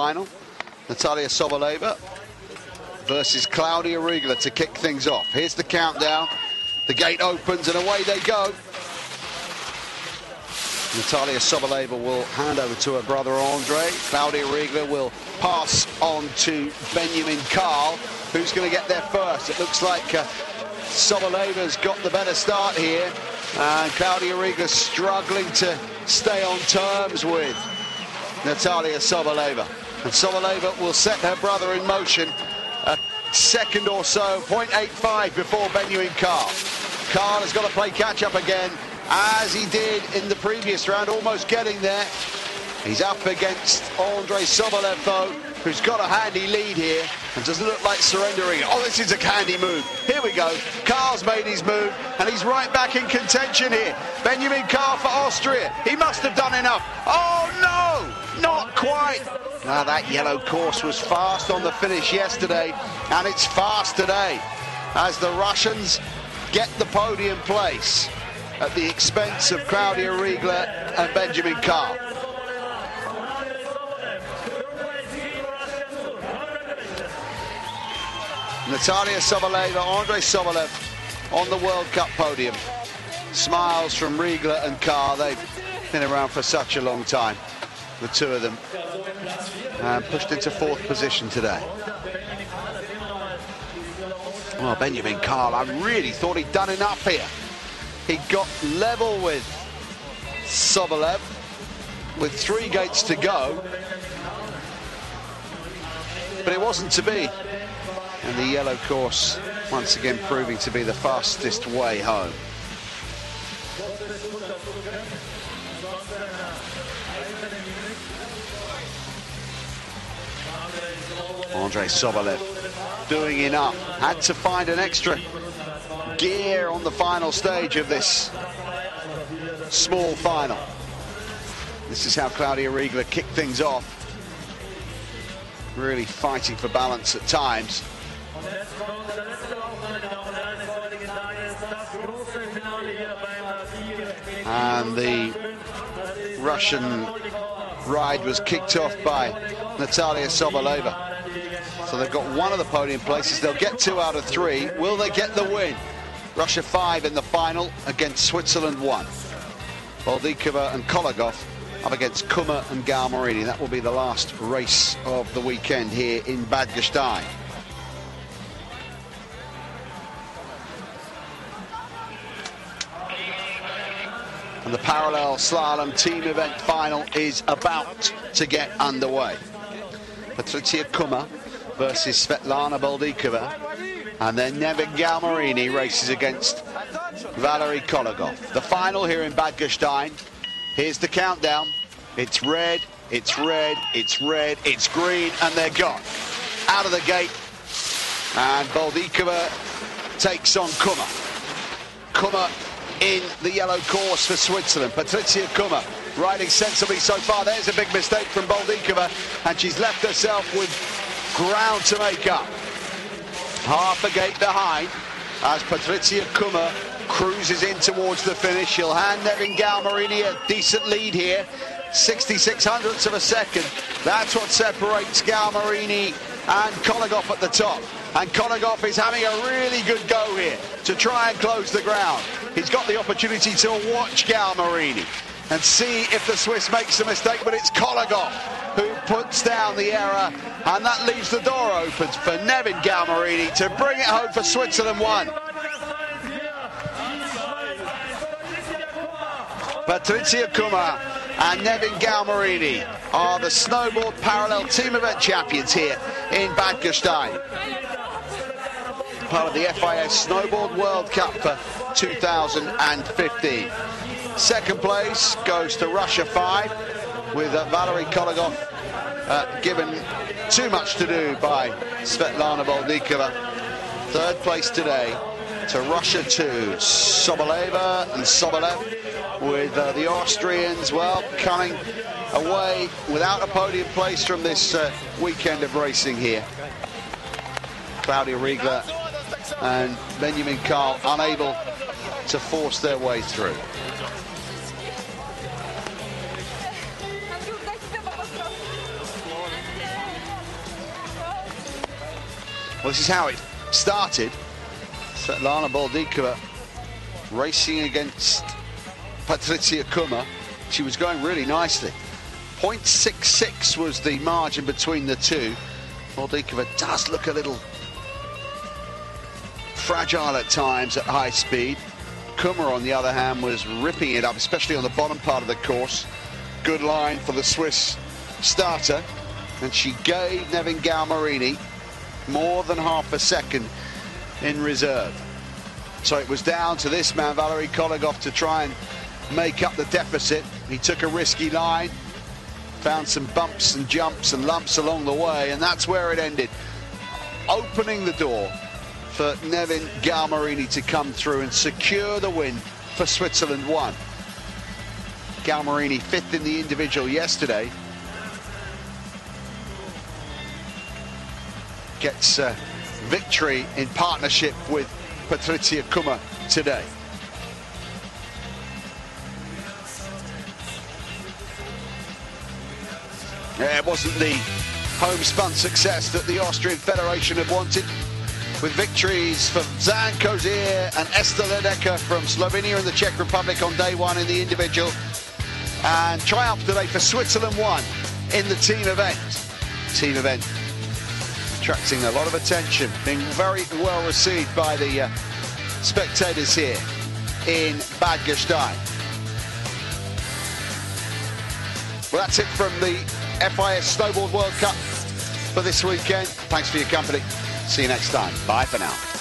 final. Natalia Soboleva versus Claudia Riegler to kick things off. Here's the countdown. The gate opens and away they go. Natalia Soboleva will hand over to her brother Andre. Claudia Riegler will pass on to Benjamin Karl, who's going to get there first. It looks like Soboleva's got the better start here, and Claudia Riegler struggling to stay on terms with Natalia Soboleva. And Soboleva will set her brother in motion a second or so, 0.85 before Benjamin Karl. Karl has got to play catch-up again, as he did in the previous round, almost getting there. He's up against Andre Sobolev, though, who's got a handy lead here and doesn't look like surrendering. Oh, this is a handy move. Here we go. Karl's made his move, and he's right back in contention here. Benjamin Karl for Austria. He must have done enough. Oh, no! Not quite. Now, that yellow course was fast on the finish yesterday, and it's fast today, as the Russians get the podium place at the expense of Claudia Riegler and Benjamin Karl. Natalia Soboleva, Andre Sobolev on the World Cup podium. Smiles from Riegler and Karl. They've been around for such a long time, the two of them, and pushed into fourth position today. Well, Benjamin Karl, I really thought he'd done enough here. He got level with Sobolev with 3 gates to go, but it wasn't to be. And the yellow course once again proving to be the fastest way home. Andre Sobolev doing enough. Had to find an extra gear on the final stage of this small final. This is how Claudia Riegler kicked things off. Really fighting for balance at times. And the Russian ride was kicked off by Natalia Soboleva. So they've got 1 of the podium places. They'll get 2 out of 3. Will they get the win? Russia 5 in the final against Switzerland 1. Boldikova and Kolegov up against Kummer and Galmarini. That will be the last race of the weekend here in Bad Gastein. And the parallel slalom team event final is about to get underway. Patricia Kummer versus Svetlana Boldikova, and then Nevin Galmarini races against Valery Kolegov. The final here in Bad Gastein. Here's the countdown. It's red, it's red, it's red, it's green, and they're gone. Out of the gate, and Boldikova takes on Kummer. Kummer in the yellow course for Switzerland. Patricia Kummer riding sensibly so far. There's a big mistake from Boldikova, and she's left herself with ground to make up. Half a gate behind as Patricia Kummer cruises in towards the finish. She'll hand Nevin Galmarini a decent lead here, 66 hundredths of a second. That's what separates Galmarini and Kolegov at the top. And Kolegov is having a really good go here to try and close the ground. He's got the opportunity to watch Galmarini and see if the Swiss makes a mistake, but it's Kolegov who puts down the error, and that leaves the door open for Nevin Galmarini to bring it home for Switzerland 1. Patricia Kummer and Nevin Galmarini are the snowboard parallel team event champions here in Bad Gastein. Part of the FIS Snowboard World Cup for 2015. Second place goes to Russia 5 with Valery Kolegov given too much to do by Svetlana Boldikova. Third place today to Russia 2, Soboleva and Sobolev, with the Austrians, well, coming away without a podium place from this weekend of racing here. Claudia Riegler and Benjamin Karl unable to force their way through. Well, this is how it started. Svetlana Boldikova racing against Patricia Kummer. She was going really nicely. 0.66 was the margin between the two. Boldikova does look a little fragile at times at high speed. Kummer, on the other hand, was ripping it up, especially on the bottom part of the course. Good line for the Swiss starter, and she gave Nevin Galmarini more than half a second in reserve. So it was down to this man, Valery Kolegov, to try and make up the deficit. He took a risky line, found some bumps and jumps and lumps along the way, and that's where it ended, opening the door for Nevin Galmarini to come through and secure the win for Switzerland 1. Galmarini 5th in the individual yesterday. Gets victory in partnership with Patricia Kummer today. Yeah, it wasn't the homespun success that the Austrian Federation had wanted, with victories from Zan Kozier and Esther Ledecker from Slovenia and the Czech Republic on day one in the individual, and triumph today for Switzerland 1 in the team event. Team event attracting a lot of attention, being very well received by the spectators here in Bad Gastein. Well, that's it from the FIS Snowboard World Cup for this weekend. Thanks for your company. See you next time. Bye for now.